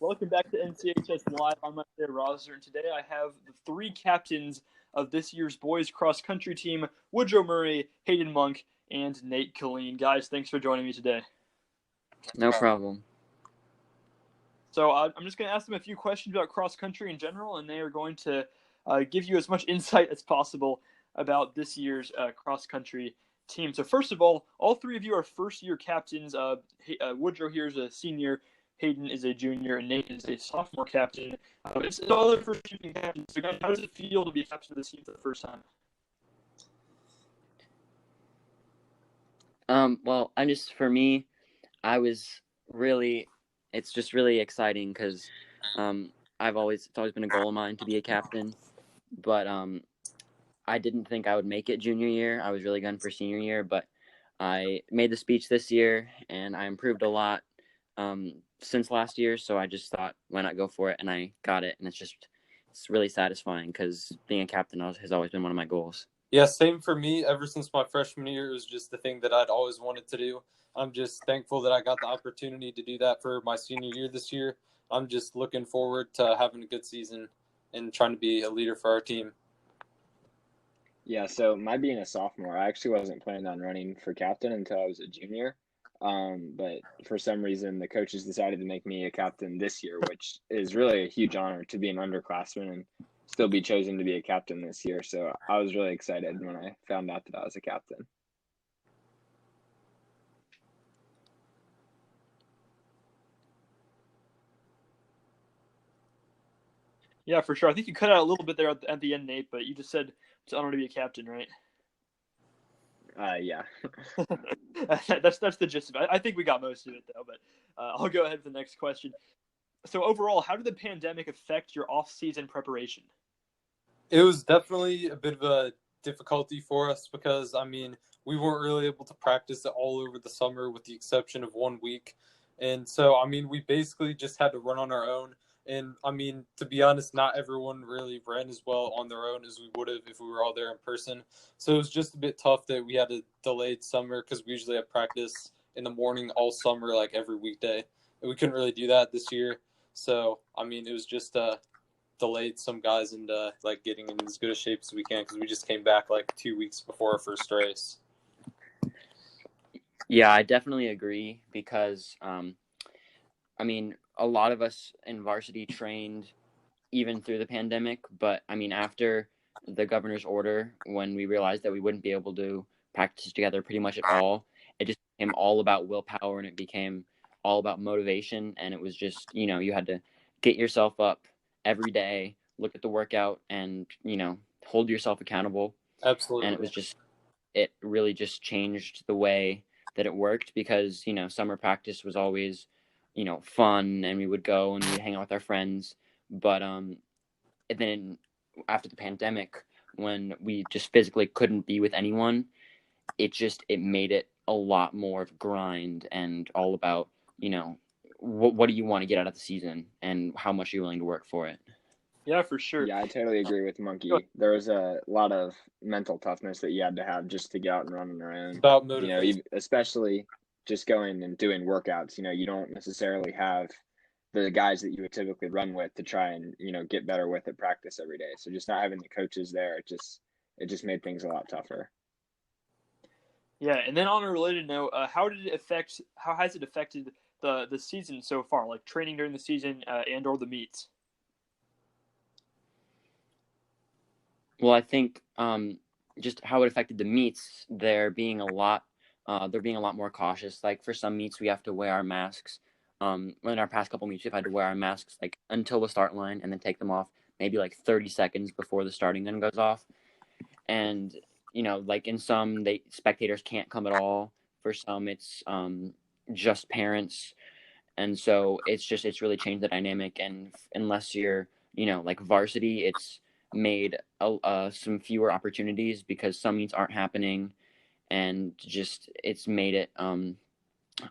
Welcome back to NCHS Live. I'm Isaiah Rosner, and today I have the three captains of this year's boys cross-country team, Woodrow Murray, Hayden Monk, and Nate Killeen. Guys, thanks for joining me today. No problem. So I'm just going to ask them a few questions about cross-country in general, and they are going to give you as much insight as possible about this year's cross-country team. So first of all three of you are first-year captains. Woodrow here is a senior, Hayden is a junior, and Nate is a sophomore captain. It's all their first-year captains. So guys, how does it feel to be a captain of this team for the first time? Well, for me, it's just really exciting because it's always been a goal of mine to be a captain, but I didn't think I would make it junior year. I was really gunning for senior year, but I made the speech this year and I improved a lot since last year, so I just thought, why not go for it? And I got it, and it's really satisfying because being a captain has always been one of my goals. Yeah, same for me. Ever since my freshman year, it was just the thing that I'd always wanted to do. I'm just thankful that I got the opportunity to do that for my senior year this year. I'm just looking forward to having a good season and trying to be a leader for our team. Yeah, so my being a sophomore, I actually wasn't planning on running for captain until I was a junior. But for some reason, the coaches decided to make me a captain this year, which is really a huge honor to be an underclassman and still be chosen to be a captain this year. So I was really excited when I found out that I was a captain. Yeah, for sure. I think you cut out a little bit there at the end, Nate, but you just said it's an honor to be a captain, right? Yeah. That's the gist of it. I think we got most of it, though, but I'll go ahead with the next question. So overall, how did the pandemic affect your off-season preparation? It was definitely a bit of a difficulty for us because, we weren't really able to practice it all over the summer with the exception of 1 week. And so, we basically just had to run on our own. And, to be honest, not everyone really ran as well on their own as we would have if we were all there in person. So it was just a bit tough that we had a delayed summer because we usually have practice in the morning all summer, like every weekday. And we couldn't really do that this year. So, it was just delayed some guys into getting in as good a shape as we can because we just came back 2 weeks before our first race. Yeah, I definitely agree because, a lot of us in varsity trained even through the pandemic, but after the governor's order, when we realized that we wouldn't be able to practice together pretty much at all, it just became all about willpower and it became all about motivation. And it was just, you had to get yourself up every day, look at the workout and, hold yourself accountable. Absolutely. And it really just changed the way that it worked because, summer practice was always, fun and we would go and we'd hang out with our friends. But then after the pandemic, when we just physically couldn't be with anyone, it made it a lot more of a grind and all about, what do you want to get out of the season and how much you're willing to work for it. Yeah, for sure. Yeah, I totally agree with Monkey. There was a lot of mental toughness that you had to have just to get out and run on your own. About motivation. Especially just going and doing workouts. You don't necessarily have the guys that you would typically run with to try and, get better with at practice every day. So just not having the coaches there, it just made things a lot tougher. Yeah, and then on a related note, how has it affected the season so far, like training during the season and or the meets? Well, I think just how it affected the meets, they're being a lot more cautious. Like for some meets, we have to wear our masks. In our past couple meets, we've had to wear our masks until the start line and then take them off maybe 30 seconds before the starting gun goes off. And in some, spectators can't come at all. For some, it's just parents, and so it's really changed the dynamic. And unless you're varsity, it's made some fewer opportunities because some meets aren't happening, and just it's made it a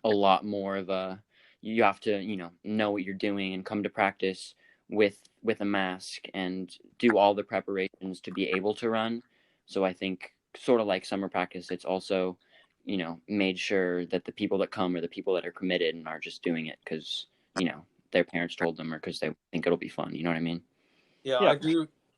lot more of a, you have to know what you're doing and come to practice with a mask and do all the preparations to be able to run. So I think sort of like summer practice, it's also made sure that the people that come are the people that are committed and are just doing it because their parents told them or because they think it'll be fun. You know what I mean? Yeah,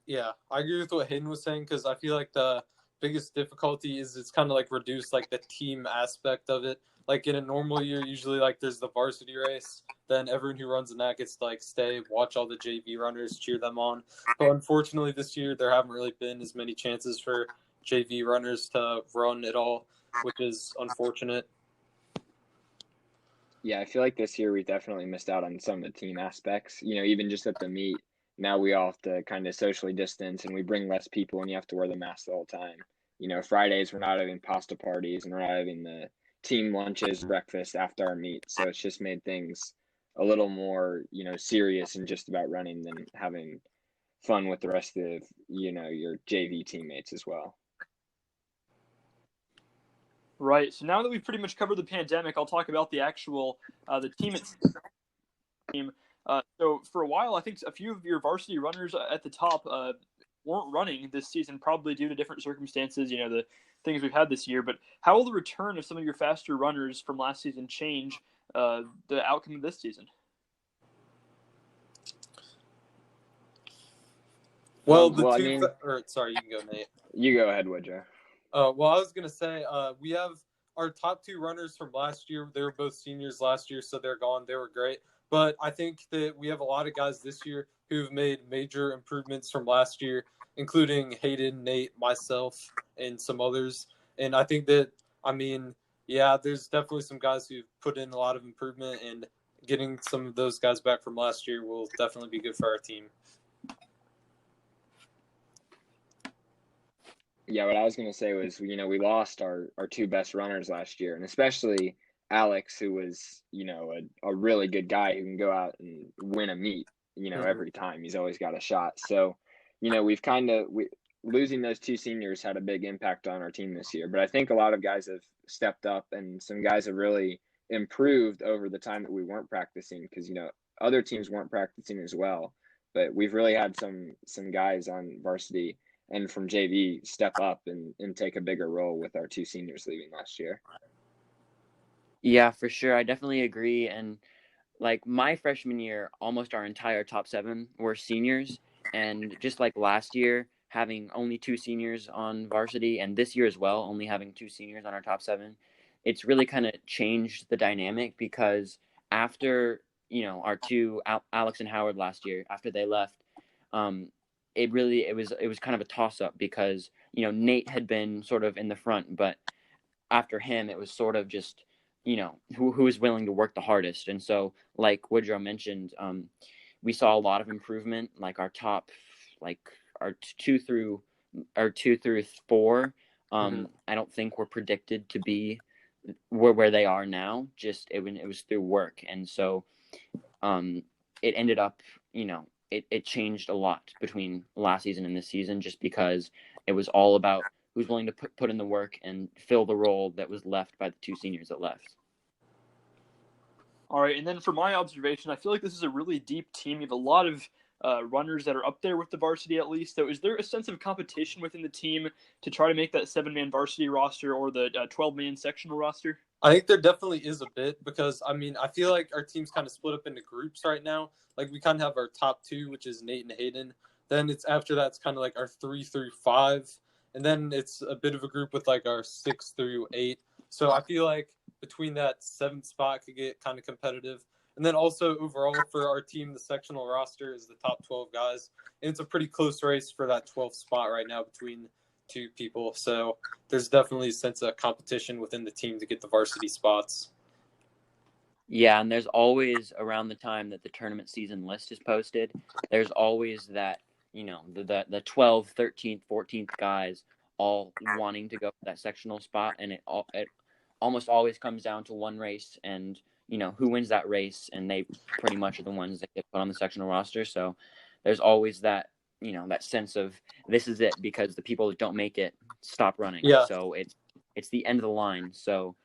Yeah. I agree with what Hayden was saying, because I feel like the biggest difficulty is it's kind of like reduced like the team aspect of it. Like in a normal year, usually like there's the varsity race, then everyone who runs in that gets to like stay, watch all the JV runners, cheer them on. But unfortunately this year there haven't really been as many chances for JV runners to run at all, which is unfortunate. Yeah, I feel like this year we definitely missed out on some of the team aspects. Even just at the meet, now we all have to kind of socially distance and we bring less people and you have to wear the mask the whole time. Fridays we're not having pasta parties and we're not having the team lunches, breakfast after our meet. So it's just made things a little more, serious and just about running than having fun with the rest of, your JV teammates as well. Right. So now that we've pretty much covered the pandemic, I'll talk about the actual the team team. So for a while, I think a few of your varsity runners at the top weren't running this season, probably due to different circumstances. The things we've had this year. But how will the return of some of your faster runners from last season change the outcome of this season? Well, sorry, you can go, Nate. You go ahead, Woodrow. Well, I was going to say, we have our top two runners from last year. They were both seniors last year, so they're gone. They were great. But I think that we have a lot of guys this year who've made major improvements from last year, including Hayden, Nate, myself, and some others. And I think that, there's definitely some guys who've put in a lot of improvement, and getting some of those guys back from last year will definitely be good for our team. Yeah, what I was going to say was, we lost our two best runners last year, and especially Alex, who was, a really good guy who can go out and win a meet, every time. He's always got a shot. So, losing those two seniors had a big impact on our team this year. But I think a lot of guys have stepped up, and some guys have really improved over the time that we weren't practicing, because, other teams weren't practicing as well. But we've really had some guys on varsity and from JV step up and take a bigger role with our two seniors leaving last year. Yeah, for sure. I definitely agree. And like my freshman year, almost our entire top 7 were seniors. And just like last year, having only 2 seniors on varsity, and this year as well, only having 2 seniors on our top 7, it's really kind of changed the dynamic, because after, our two, Alex and Howard last year, after they left, it was kind of a toss-up, because Nate had been sort of in the front, but after him it was sort of just who is willing to work the hardest. And so, like Woodrow mentioned, we saw a lot of improvement. Like our top, like our 2 through 4, I don't think were predicted to be where they are now. Just it was through work. And so it ended up, it changed a lot between last season and this season, just because it was all about who's willing to put in the work and fill the role that was left by the 2 seniors that left. All right, and then for my observation, I feel like this is a really deep team. You have a lot of runners that are up there with the varsity at least. So is there a sense of competition within the team to try to make that 7-man varsity roster or the 12-man sectional roster? I think there definitely is a bit, because, I feel like our team's kind of split up into groups right now. Like, we kind of have our top 2, which is Nate and Hayden. Then after that, it's kind of like our 3 through 5. And then it's a bit of a group with, like, our 6 through 8. So I feel like between that 7th spot could get kind of competitive. And then also overall for our team, the sectional roster is the top 12 guys. And it's a pretty close race for that 12th spot right now between 2 people. So there's definitely a sense of competition within the team to get the varsity spots. Yeah, and there's always, around the time that the tournament season list is posted, there's always that, the 12th, 13th, 14th guys all wanting to go for that sectional spot. And it almost always comes down to one race, and, who wins that race, and they pretty much are the ones that get put on the sectional roster. So there's always that, that sense of this is it, because the people that don't make it stop running. Yeah. So it's the end of the line. So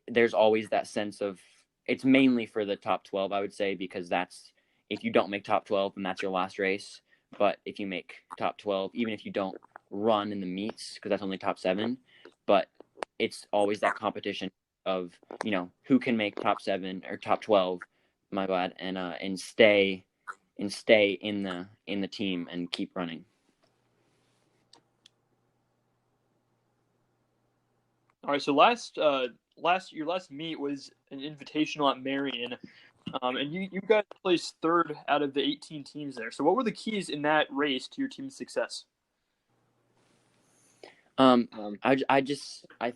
there's always that sense of, it's mainly for the top 12, I would say, because that's, if you don't make top 12, then that's your last race. But if you make top 12, even if you don't run in the meets, because that's only top 7, but it's always that competition of, who can make top 7 or top 12 my bad, and stay in the team and keep running. All right, so your last meet was an invitational at Marion, and you guys placed third out of the 18 teams there. So what were the keys in that race to your team's success? I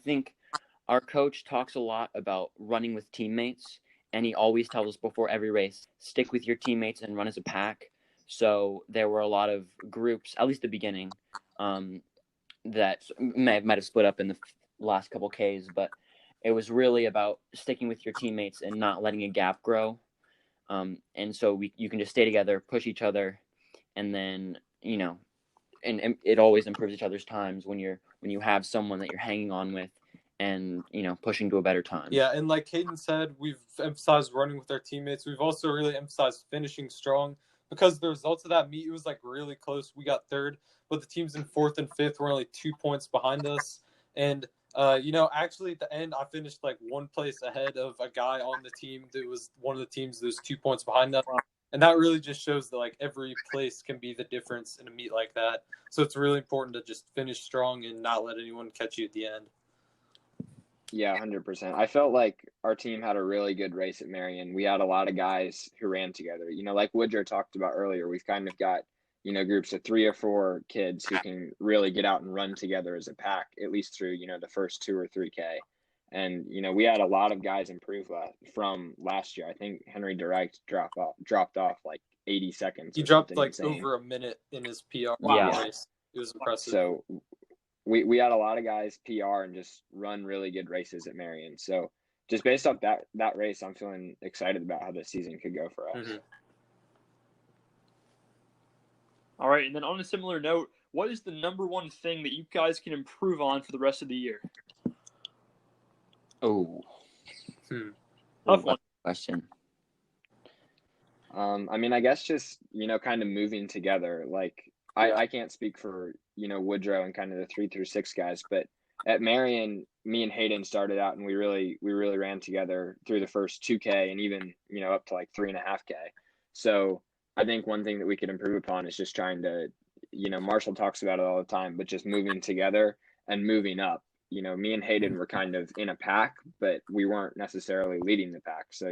think our coach talks a lot about running with teammates, and he always tells us before every race, stick with your teammates and run as a pack. So there were a lot of groups, at least the beginning, that might have split up in the last couple Ks, but it was really about sticking with your teammates and not letting a gap grow. And so you can just stay together, push each other, and then, and it always improves each other's times when you have someone that you're hanging on with and, pushing to a better time. Yeah, and like Hayden said, we've emphasized running with our teammates. We've also really emphasized finishing strong because the results of that meet, it was like really close. We got third, but the teams in fourth and fifth were only 2 points behind us. And, actually at the end, I finished like one place ahead of a guy on the team that was one of the teams that was 2 points behind us. And that really just shows that like every place can be the difference in a meet like that. So it's really important to just finish strong and not let anyone catch you at the end. Yeah, 100%. I felt like our team had a really good race at Marion. We had a lot of guys who ran together. Like Woodrow talked about earlier, we've kind of got, groups of 3 or 4 kids who can really get out and run together as a pack, at least through, the first 2 or 3K. And, we had a lot of guys improve from last year. I think Henry Direct dropped off like 80 seconds. He dropped like insane. over a minute in his PR race. It was impressive. So we had a lot of guys PR and just run really good races at Marion. So just based off that race, I'm feeling excited about how this season could go for us. Mm-hmm. All right, and then on a similar note, what is the number one thing that you guys can improve on for the rest of the year? Oh, tough one. Question. I guess just, kind of moving together. Like, I can't speak for, Woodrow and kind of the 3 through 6 guys, but at Marion, me and Hayden started out and we really ran together through the first 2K and even, up to like 3.5K. So I think one thing that we could improve upon is just trying to, Marshall talks about it all the time, but just moving together and moving up. Me and Hayden were kind of in a pack, but we weren't necessarily leading the pack. So,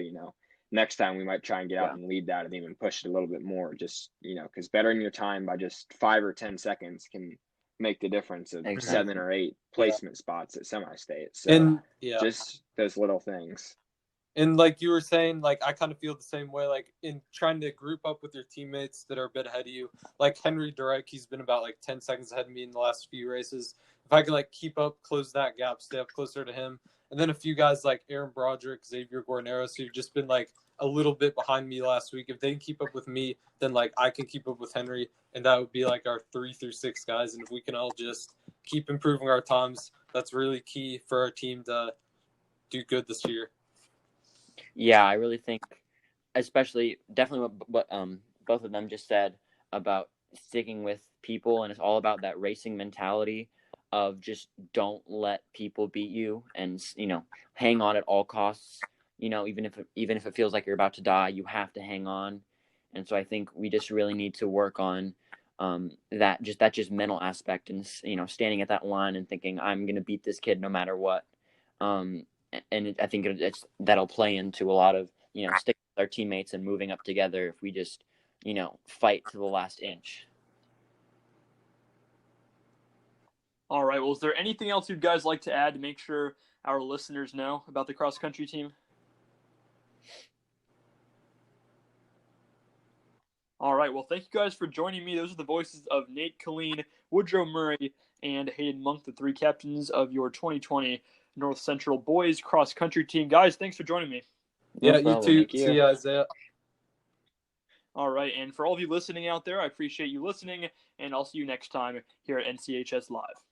next time we might try and get out and lead that and even push it a little bit more, just, because bettering your time by just 5 or 10 seconds can make the difference of 7 or 8 placement spots at semi-state. So just those little things. And like you were saying, like I kind of feel the same way, like in trying to group up with your teammates that are a bit ahead of you. Like Henry Direct, he's been about like 10 seconds ahead of me in the last few races. If I could like keep up, close that gap, stay up closer to him. And then a few guys like Aaron Broderick, Xavier Guarneros, who've just been like a little bit behind me last week. If they can keep up with me, then like I can keep up with Henry, and that would be like our 3 through 6 guys. And if we can all just keep improving our times, that's really key for our team to do good this year. Yeah, I really think, especially definitely what both of them just said about sticking with people, and it's all about that racing mentality of just don't let people beat you, and hang on at all costs. Even if it feels like you're about to die, you have to hang on. And so I think we just really need to work on that mental aspect, and standing at that line and thinking I'm going to beat this kid no matter what. And I think that'll play into a lot of sticking with our teammates and moving up together if we just fight to the last inch. All right. Well, is there anything else you'd guys like to add to make sure our listeners know about the cross country team? All right. Well, thank you guys for joining me. Those are the voices of Nate Killeen, Woodrow Murray, and Hayden Monk, the 3 captains of your 2020 North Central boys cross country team. Guys, thanks for joining me. Yeah, you too. See you, Isaiah. All right. And for all of you listening out there, I appreciate you listening, and I'll see you next time here at NCHS Live.